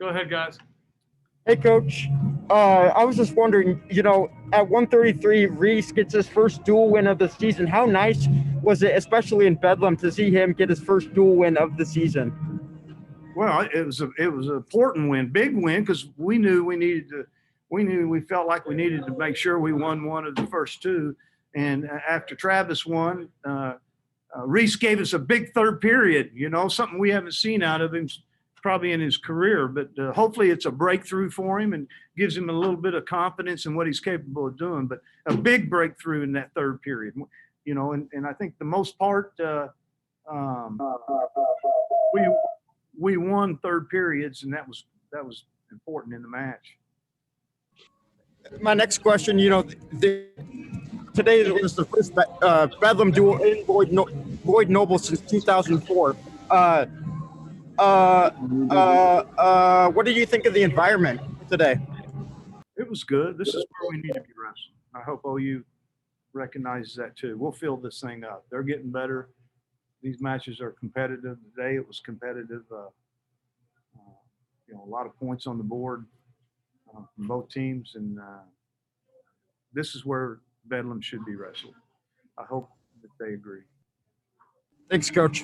Go ahead, guys. Hey, Coach. I was just wondering, at 133, Reese gets his first dual win of the season. How nice was it, especially in Bedlam, to see him get his first dual win of the season? Well, it was an important win, big win, because we knew we felt like we needed to make sure we won one of the first two. And after Travis won, Reese gave us a big third period, something we haven't seen out of him probably in his career, but hopefully it's a breakthrough for him and gives him a little bit of confidence in what he's capable of doing, but a big breakthrough in that third period, and I think the most part, we won third periods, and that was important in the match. My next question, today was the first Bedlam duel in Boyd Noble since 2004. What did you think of the environment today? It was good. This is where we need to be wrestling. I hope OU recognizes that too. We'll fill this thing up. They're getting better. These matches are competitive. Today it was competitive. A lot of points on the board from both teams, and this is where Bedlam should be wrestled. I hope that they agree. Thanks, Coach.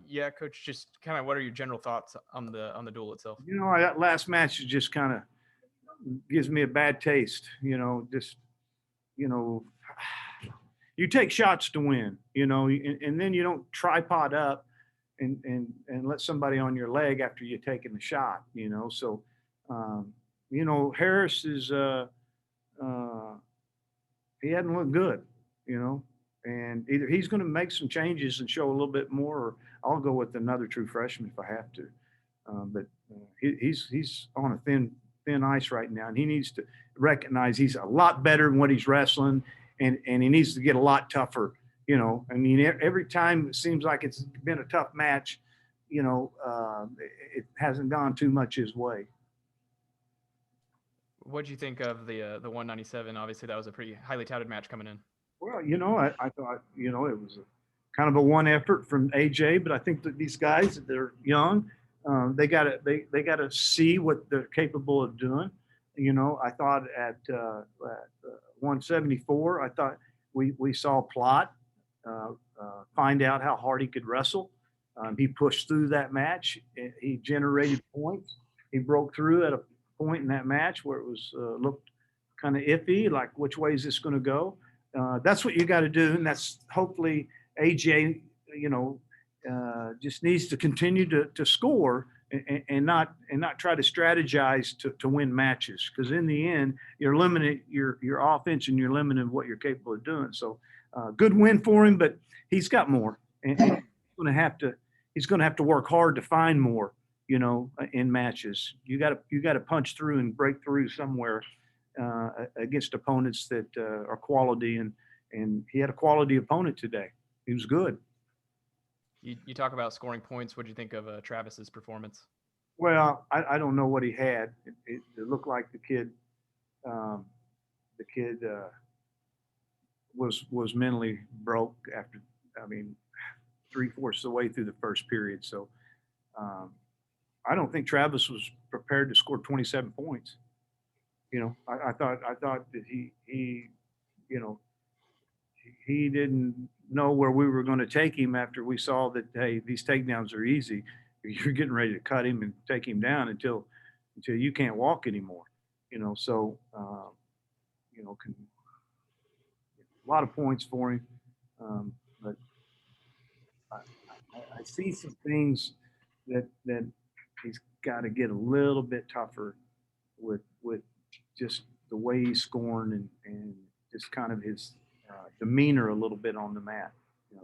Yeah, Coach, just kind of what are your general thoughts on the duel itself? That last match just kind of gives me a bad taste. You take shots to win, and then you don't tripod up and let somebody on your leg after you're taking the shot, So, Harris is he hadn't looked good, and either he's going to make some changes and show a little bit more, or I'll go with another true freshman if I have to. But he's on a thin ice right now, and he needs to recognize he's a lot better than what he's wrestling, and he needs to get a lot tougher. Every time it seems like it's been a tough match, it hasn't gone too much his way. What do you think of the 197? Obviously, that was a pretty highly touted match coming in. Well, I thought, it was kind of a one effort from AJ, but I think that these guys, they're young, they got to see what they're capable of doing. I thought at 174, I thought we saw Plot find out how hard he could wrestle. He pushed through that match. He generated points. He broke through at a point in that match where it was looked kind of iffy, like which way is this going to go? That's what you got to do, and that's hopefully AJ, just needs to continue to score and not try to strategize to win matches, because in the end you're limiting your offense and you're limiting what you're capable of doing. So good win for him, but he's got more, and he's going to have to work hard to find more. In matches, you got to punch through and break through somewhere against opponents that are quality, and he had a quality opponent today. He was good. You talk about scoring points. What do you think of Travis's performance? Well, I don't know what he had. It looked like the kid was mentally broke after, 3/4 of the way through the first period. So I don't think Travis was prepared to score 27 points. I thought that he didn't know where we were going to take him after we saw that, hey, these takedowns are easy. You're getting ready to cut him and take him down until you can't walk anymore. So a lot of points for him, but I see some things that he's got to get a little bit tougher with just the way he's scoring and just kind of his demeanor a little bit on the mat.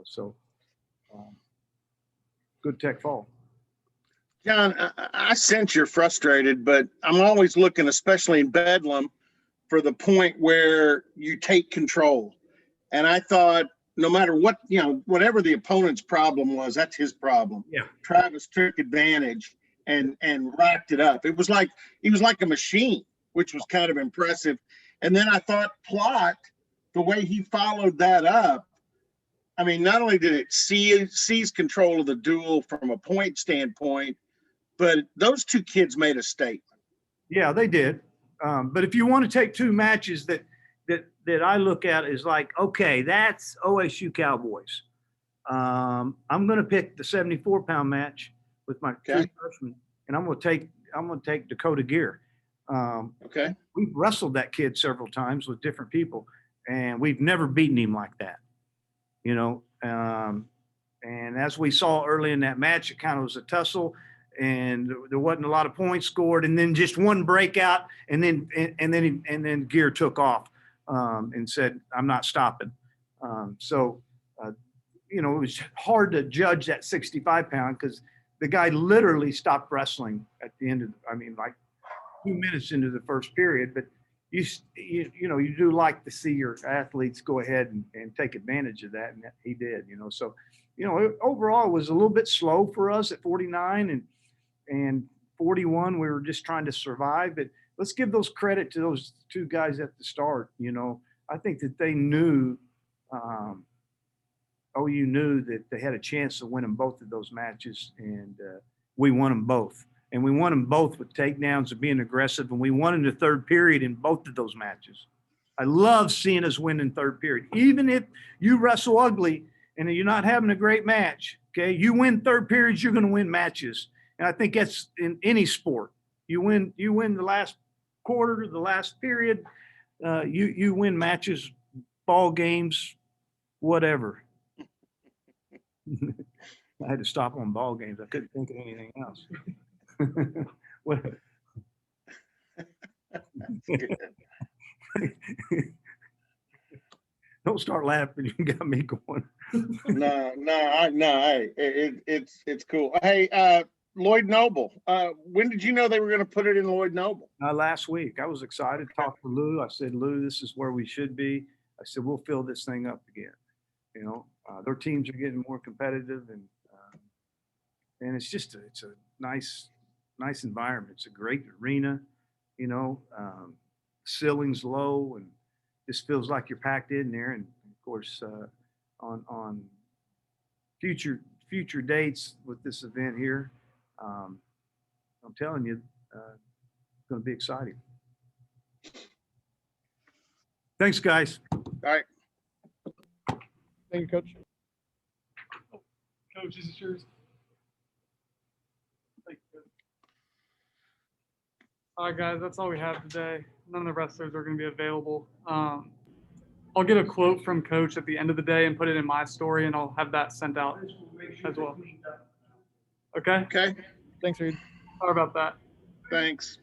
So good tech fall. John, I sense you're frustrated, but I'm always looking, especially in Bedlam, for the point where you take control. And I thought, no matter what, whatever the opponent's problem was, that's his problem. Yeah. Travis took advantage and racked it up. It was like he was like a machine, which was kind of impressive. And then I thought Plot, the way he followed that up, I mean, not only did it seize control of the duel from a point standpoint, but those two kids made a statement. Yeah, they did. But if you want to take two matches that I look at is like, okay, that's OSU Cowboys. I'm going to pick the 74-pound match with my two Okay. freshmen, and I'm going to take Dakota Gear. Okay. We've wrestled that kid several times with different people, and we've never beaten him like that. You know, and as we saw early in that match, it kind of was a tussle, and there wasn't a lot of points scored, and then just one breakout, and then Gear took off and said, "I'm not stopping." You know, it was hard to judge that 65-pound because the guy literally stopped wrestling at the end of, like 2 minutes into the first period. But you do like to see your athletes go ahead and take advantage of that, and he did. So overall it was a little bit slow for us at 49 and 41. We were just trying to survive. But let's give those credit to those two guys at the start. I think that they knew. OU knew that they had a chance of winning both of those matches, and we won them both. And we won them both with takedowns and being aggressive, and we won in the third period in both of those matches. I love seeing us win in third period. Even if you wrestle ugly and you're not having a great match, okay, you win third periods, you're going to win matches. And I think that's in any sport. You win the last quarter, the last period, you win matches, ball games, whatever. I had to stop on ball games. I couldn't think of anything else. Don't start laughing. You got me going. It's cool. Hey, Lloyd Noble. When did you know they were going to put it in Lloyd Noble? Last week. I was excited. Talked to Lou. I said, Lou, this is where we should be. I said, we'll fill this thing up again. Their teams are getting more competitive, and it's a nice environment. It's a great arena, ceiling's low, and just feels like you're packed in there. And of course, on future dates with this event here, I'm telling you, it's going to be exciting. Thanks, guys. All right. Thank you, Coach. Coach, this is yours. Thank you, Coach. All right, guys, that's all we have today. None of the wrestlers are going to be available. I'll get a quote from Coach at the end of the day and put it in my story, and I'll have that sent out as well. Okay? Okay. Thanks, Reed. Sorry about that. Thanks.